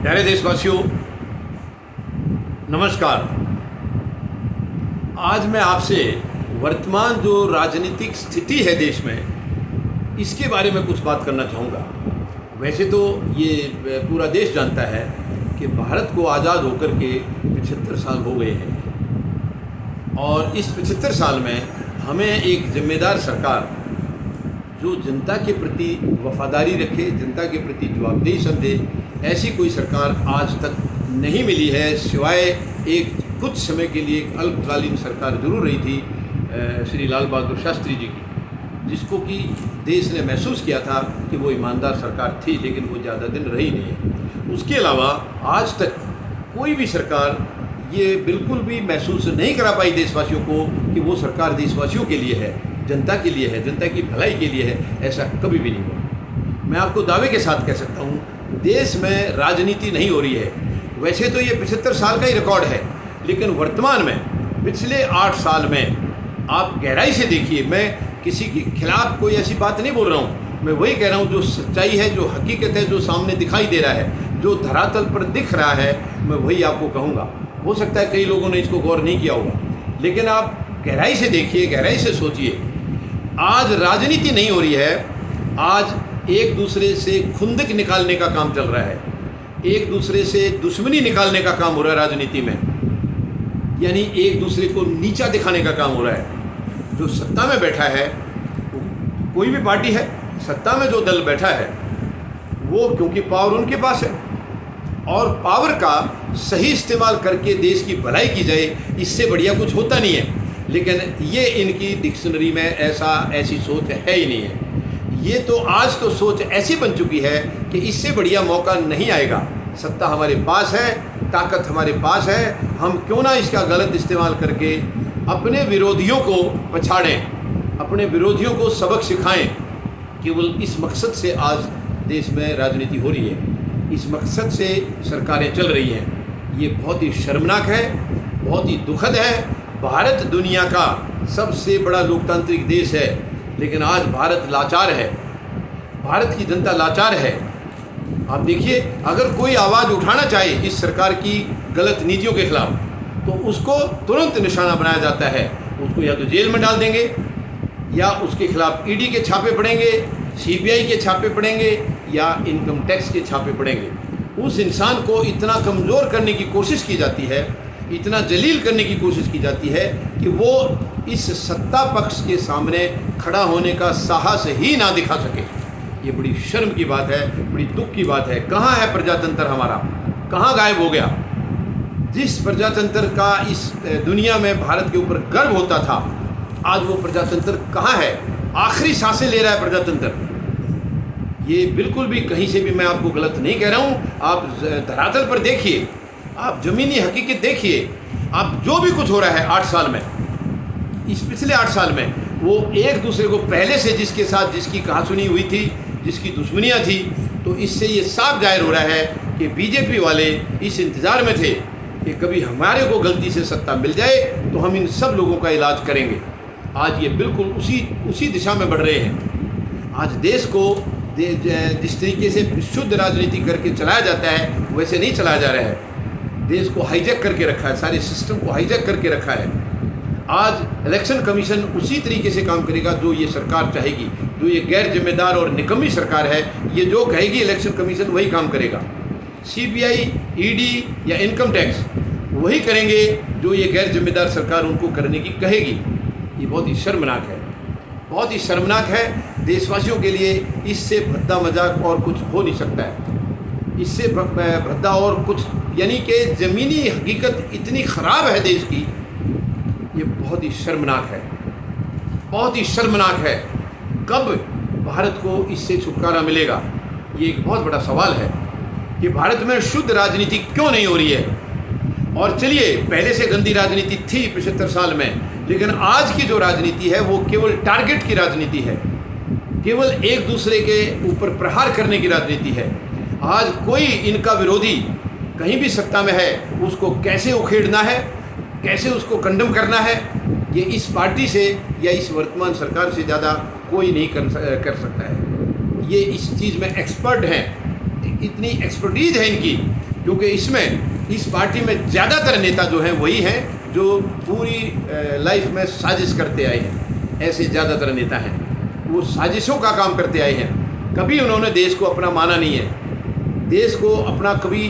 प्यारे देशवासियों, नमस्कार। आज मैं आपसे वर्तमान जो राजनीतिक स्थिति है देश में, इसके बारे में कुछ बात करना चाहूँगा। वैसे तो ये पूरा देश जानता है कि भारत को आज़ाद होकर के 75 साल हो गए हैं और इस 75 साल में हमें एक जिम्मेदार सरकार जो जनता के प्रति वफादारी रखे, जनता के प्रति जवाबदेही समझे, ऐसी कोई सरकार आज तक नहीं मिली है। सिवाय एक कुछ समय के लिए एक अल्पकालीन सरकार जरूर रही थी श्री लाल बहादुर शास्त्री जी की, जिसको कि देश ने महसूस किया था कि वो ईमानदार सरकार थी, लेकिन वो ज़्यादा दिन रही नहीं है। उसके अलावा आज तक कोई भी सरकार ये बिल्कुल भी महसूस नहीं करा पाई देशवासियों को कि वो सरकार देशवासियों के लिए है, जनता के लिए है, जनता की भलाई के लिए है। ऐसा कभी भी नहीं हुआ। मैं आपको दावे के साथ कह सकता हूँ, देश में राजनीति नहीं हो रही है। वैसे तो ये 75 साल का ही रिकॉर्ड है, लेकिन वर्तमान में पिछले 8 साल में आप गहराई से देखिए। मैं किसी के खिलाफ कोई ऐसी बात नहीं बोल रहा हूँ, मैं वही कह रहा हूँ जो सच्चाई है, जो हकीकत है, जो सामने दिखाई दे रहा है, जो धरातल पर दिख रहा है, मैं वही आपको कहूँगा। हो सकता है कई लोगों ने इसको गौर नहीं किया होगा, लेकिन आप गहराई से देखिए, गहराई से सोचिए। आज राजनीति नहीं हो रही है, आज एक दूसरे से खुंदक निकालने का काम चल रहा है, एक दूसरे से दुश्मनी निकालने का काम हो रहा है राजनीति में, यानी एक दूसरे को नीचा दिखाने का काम हो रहा है। जो सत्ता में बैठा है, कोई भी पार्टी है, सत्ता में जो दल बैठा है वो, क्योंकि पावर उनके पास है और पावर का सही इस्तेमाल करके देश की भलाई की जाए, इससे बढ़िया कुछ होता नहीं है। लेकिन ये इनकी डिक्शनरी में ऐसी सोच है ही नहीं है। ये तो आज तो सोच ऐसी बन चुकी है कि इससे बढ़िया मौका नहीं आएगा। सत्ता हमारे पास है, ताकत हमारे पास है, हम क्यों ना इसका गलत इस्तेमाल करके अपने विरोधियों को पछाड़ें, अपने विरोधियों को सबक सिखाएं। केवल इस मकसद से आज देश में राजनीति हो रही है, इस मकसद से सरकारें चल रही हैं। ये बहुत ही शर्मनाक है, बहुत ही दुखद है। भारत दुनिया का सबसे बड़ा लोकतांत्रिक देश है, लेकिन आज भारत लाचार है, भारत की जनता लाचार है। आप देखिए, अगर कोई आवाज़ उठाना चाहे इस सरकार की गलत नीतियों के खिलाफ, तो उसको तुरंत निशाना बनाया जाता है। उसको या तो जेल में डाल देंगे, या उसके खिलाफ ईडी के छापे पड़ेंगे, सीबीआई के छापे पड़ेंगे, या इनकम टैक्स के छापे पड़ेंगे। उस इंसान को इतना कमज़ोर करने की कोशिश की जाती है, इतना जलील करने की कोशिश की जाती है कि वो इस सत्ता पक्ष के सामने खड़ा होने का साहस ही ना दिखा सके। ये बड़ी शर्म की बात है, बड़ी दुख की बात है। कहाँ है प्रजातंत्र हमारा, कहाँ गायब हो गया? जिस प्रजातंत्र का इस दुनिया में भारत के ऊपर गर्व होता था, आज वो प्रजातंत्र कहाँ है? आखिरी सांसें ले रहा है प्रजातंत्र। ये बिल्कुल भी कहीं से भी मैं आपको गलत नहीं कह रहा हूँ। आप धरातल पर देखिए, आप ज़मीनी हकीकत देखिए, आप जो भी कुछ हो रहा है 8 साल में, इस पिछले 8 साल में, वो एक दूसरे को पहले से जिसके साथ जिसकी कहासुनी हुई थी, जिसकी दुश्मनियाँ थी, तो इससे ये साफ जाहिर हो रहा है कि बीजेपी वाले इस इंतज़ार में थे कि कभी हमारे को गलती से सत्ता मिल जाए तो हम इन सब लोगों का इलाज करेंगे। आज ये बिल्कुल उसी दिशा में बढ़ रहे हैं। आज देश को जिस तरीके से शुद्ध राजनीति करके चलाया जाता है, वैसे नहीं चलाया जा रहा है। देश को हाईजैक करके रखा है, सारे सिस्टम को हाईजैक करके रखा है। आज इलेक्शन कमीशन उसी तरीके से काम करेगा जो ये सरकार चाहेगी। जो ये गैर जिम्मेदार और निकम्मी सरकार है, ये जो कहेगी इलेक्शन कमीशन वही काम करेगा। सीबीआई, ईडी या इनकम टैक्स वही करेंगे जो ये गैर जिम्मेदार सरकार उनको करने की कहेगी। ये बहुत ही शर्मनाक है, बहुत ही शर्मनाक है देशवासियों के लिए। इससे भद्दा मजाक और कुछ हो नहीं सकता है। इससे भद्दा और कुछ, यानी कि ज़मीनी हकीकत इतनी ख़राब है देश की, ये बहुत ही शर्मनाक है, बहुत ही शर्मनाक है। कब भारत को इससे छुटकारा मिलेगा? ये एक बहुत बड़ा सवाल है कि भारत में शुद्ध राजनीति क्यों नहीं हो रही है। और चलिए, पहले से गंदी राजनीति थी 75 साल में, लेकिन आज की जो राजनीति है वो केवल टारगेट की राजनीति है, केवल एक दूसरे के ऊपर प्रहार करने की राजनीति है। आज कोई इनका विरोधी कहीं भी सत्ता में है, उसको कैसे उखेड़ना है, कैसे उसको कंडम करना है, ये इस पार्टी से या इस वर्तमान सरकार से ज़्यादा कोई नहीं कर सकता है। ये इस चीज़ में एक्सपर्ट हैं, इतनी एक्सपर्टीज़ है इनकी क्योंकि इसमें इस पार्टी में ज़्यादातर नेता जो हैं वही हैं जो पूरी लाइफ में साजिश करते आए हैं। ऐसे ज़्यादातर नेता हैं, वो साजिशों का काम करते आए हैं। कभी उन्होंने देश को अपना माना नहीं है, देश को अपना कभी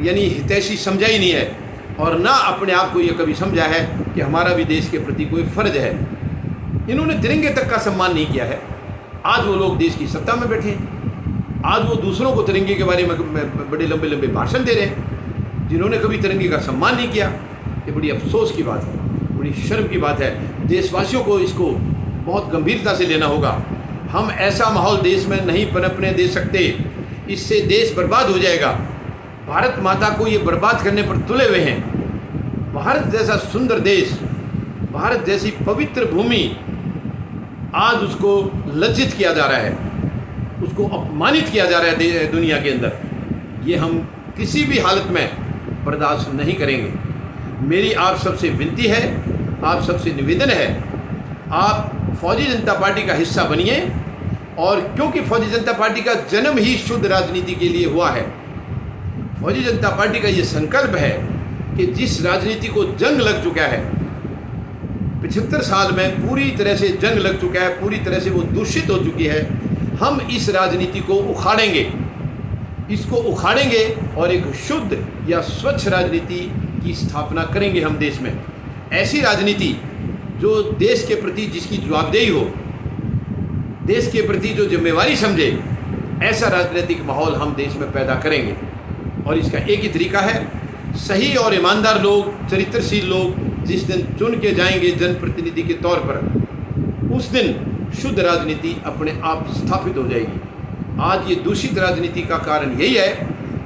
यानी हितैषी समझा ही नहीं है, और ना अपने आप को ये कभी समझा है कि हमारा भी देश के प्रति कोई फ़र्ज है। इन्होंने तिरंगे तक का सम्मान नहीं किया है। आज वो लोग देश की सत्ता में बैठे हैं, आज वो दूसरों को तिरंगे के बारे में बड़े लंबे लंबे भाषण दे रहे हैं, जिन्होंने कभी तिरंगे का सम्मान नहीं किया। ये बड़ी अफसोस की बात है, बड़ी शर्म की बात है। देशवासियों को इसको बहुत गंभीरता से लेना होगा। हम ऐसा माहौल देश में नहीं पनपने दे सकते, इससे देश बर्बाद हो जाएगा। भारत माता को ये बर्बाद करने पर तुले हुए हैं। भारत जैसा सुंदर देश, भारत जैसी पवित्र भूमि, आज उसको लज्जित किया जा रहा है, उसको अपमानित किया जा रहा है दुनिया के अंदर। ये हम किसी भी हालत में बर्दाश्त नहीं करेंगे। मेरी आप सबसे विनती है, आप सबसे निवेदन है, आप फौजी जनता पार्टी का हिस्सा बनिए। और क्योंकि फौजी जनता पार्टी का जन्म ही शुद्ध राजनीति के लिए हुआ है, फौजी जनता पार्टी का ये संकल्प है कि जिस राजनीति को जंग लग चुका है, 75 साल में पूरी तरह से जंग लग चुका है, पूरी तरह से वो दूषित हो चुकी है, हम इस राजनीति को उखाड़ेंगे, इसको उखाड़ेंगे और एक शुद्ध या स्वच्छ राजनीति की स्थापना करेंगे हम देश में। ऐसी राजनीति जो देश के प्रति जिसकी जवाबदेही हो, देश के प्रति जो जिम्मेवारी समझे, ऐसा राजनीतिक माहौल हम देश में पैदा करेंगे। और इसका एक ही तरीका है, सही और ईमानदार लोग, चरित्रशील लोग जिस दिन चुन के जाएंगे जनप्रतिनिधि के तौर पर, उस दिन शुद्ध राजनीति अपने आप स्थापित हो जाएगी। आज ये दूषित राजनीति का कारण यही है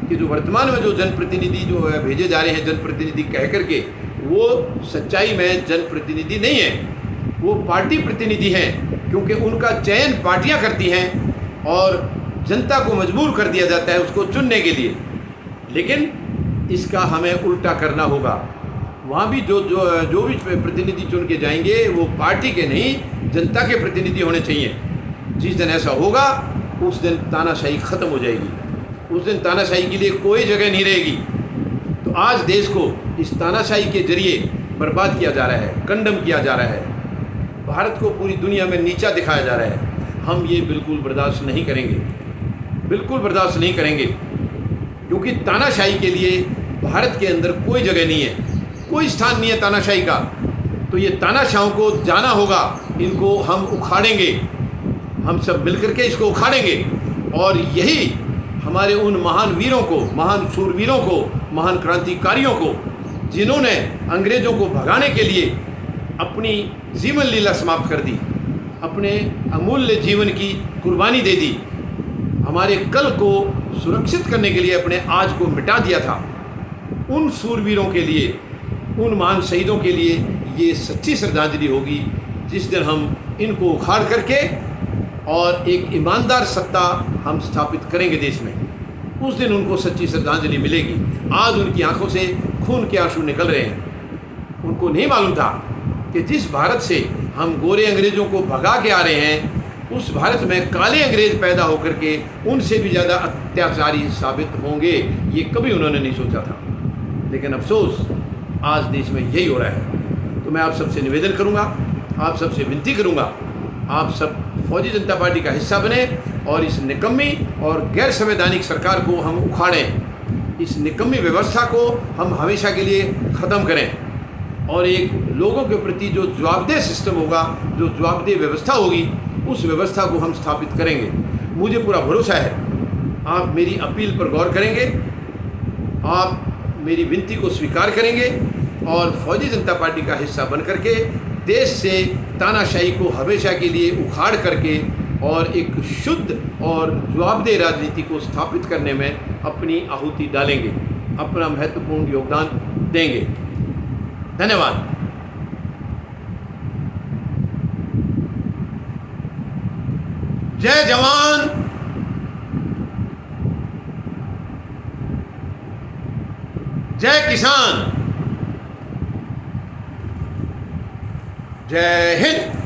कि जो वर्तमान में जो जनप्रतिनिधि जो भेजे जा रहे हैं, जनप्रतिनिधि कह करके, वो सच्चाई में जनप्रतिनिधि नहीं है, वो पार्टी प्रतिनिधि हैं। क्योंकि उनका चयन पार्टियां करती हैं और जनता को मजबूर कर दिया जाता है उसको चुनने के लिए। लेकिन इसका हमें उल्टा करना होगा। वहाँ भी जो भी प्रतिनिधि चुन के जाएंगे वो पार्टी के नहीं, जनता के प्रतिनिधि होने चाहिए। जिस दिन ऐसा होगा उस दिन तानाशाही ख़त्म हो जाएगी, उस दिन तानाशाही के लिए कोई जगह नहीं रहेगी। तो आज देश को इस तानाशाही के जरिए बर्बाद किया जा रहा है, कंडम किया जा रहा है, भारत को पूरी दुनिया में नीचा दिखाया जा रहा है। हम ये बिल्कुल बर्दाश्त नहीं करेंगे, बिल्कुल बर्दाश्त नहीं करेंगे, क्योंकि तानाशाही के लिए भारत के अंदर कोई जगह नहीं है, कोई स्थान नहीं है तानाशाही का। तो ये तानाशाहों को जाना होगा, इनको हम उखाड़ेंगे, हम सब मिलकर के इसको उखाड़ेंगे। और यही हमारे उन महान वीरों को, महान शूरवीरों को, महान क्रांतिकारियों को, जिन्होंने अंग्रेज़ों को भगाने के लिए अपनी जीवन लीला समाप्त कर दी, अपने अमूल्य जीवन की कुर्बानी दे दी, हमारे कल को सुरक्षित करने के लिए अपने आज को मिटा दिया था, उन शूरवीरों के लिए, उन महान शहीदों के लिए ये सच्ची श्रद्धांजलि होगी। जिस दिन हम इनको उखाड़ करके और एक ईमानदार सत्ता हम स्थापित करेंगे देश में, उस दिन उनको सच्ची श्रद्धांजलि मिलेगी। आज उनकी आंखों से खून के आंसू निकल रहे हैं। उनको नहीं मालूम था कि जिस भारत से हम गोरे अंग्रेज़ों को भगा के आ रहे हैं, उस भारत में काले अंग्रेज़ पैदा होकर के उनसे भी ज़्यादा अत्याचारी साबित होंगे, ये कभी उन्होंने नहीं सोचा था। लेकिन अफसोस आज देश में यही हो रहा है। तो मैं आप सबसे निवेदन करूंगा, आप सबसे विनती करूंगा, आप सब फौजी जनता पार्टी का हिस्सा बने और इस निकम्मी और गैर संवैधानिक सरकार को हम उखाड़ें, इस निकम्मी व्यवस्था को हम हमेशा के लिए ख़त्म करें और एक लोगों के प्रति जो जवाबदेह सिस्टम होगा, जो जवाबदेह व्यवस्था होगी, उस व्यवस्था को हम स्थापित करेंगे। मुझे पूरा भरोसा है आप मेरी अपील पर गौर करेंगे, आप मेरी विनती को स्वीकार करेंगे और फौजी जनता पार्टी का हिस्सा बन करके देश से तानाशाही को हमेशा के लिए उखाड़ करके और एक शुद्ध और जवाबदेह राजनीति को स्थापित करने में अपनी आहुति डालेंगे, अपना महत्वपूर्ण योगदान देंगे। धन्यवाद। जय जवान, जय किसान, जय हिंद।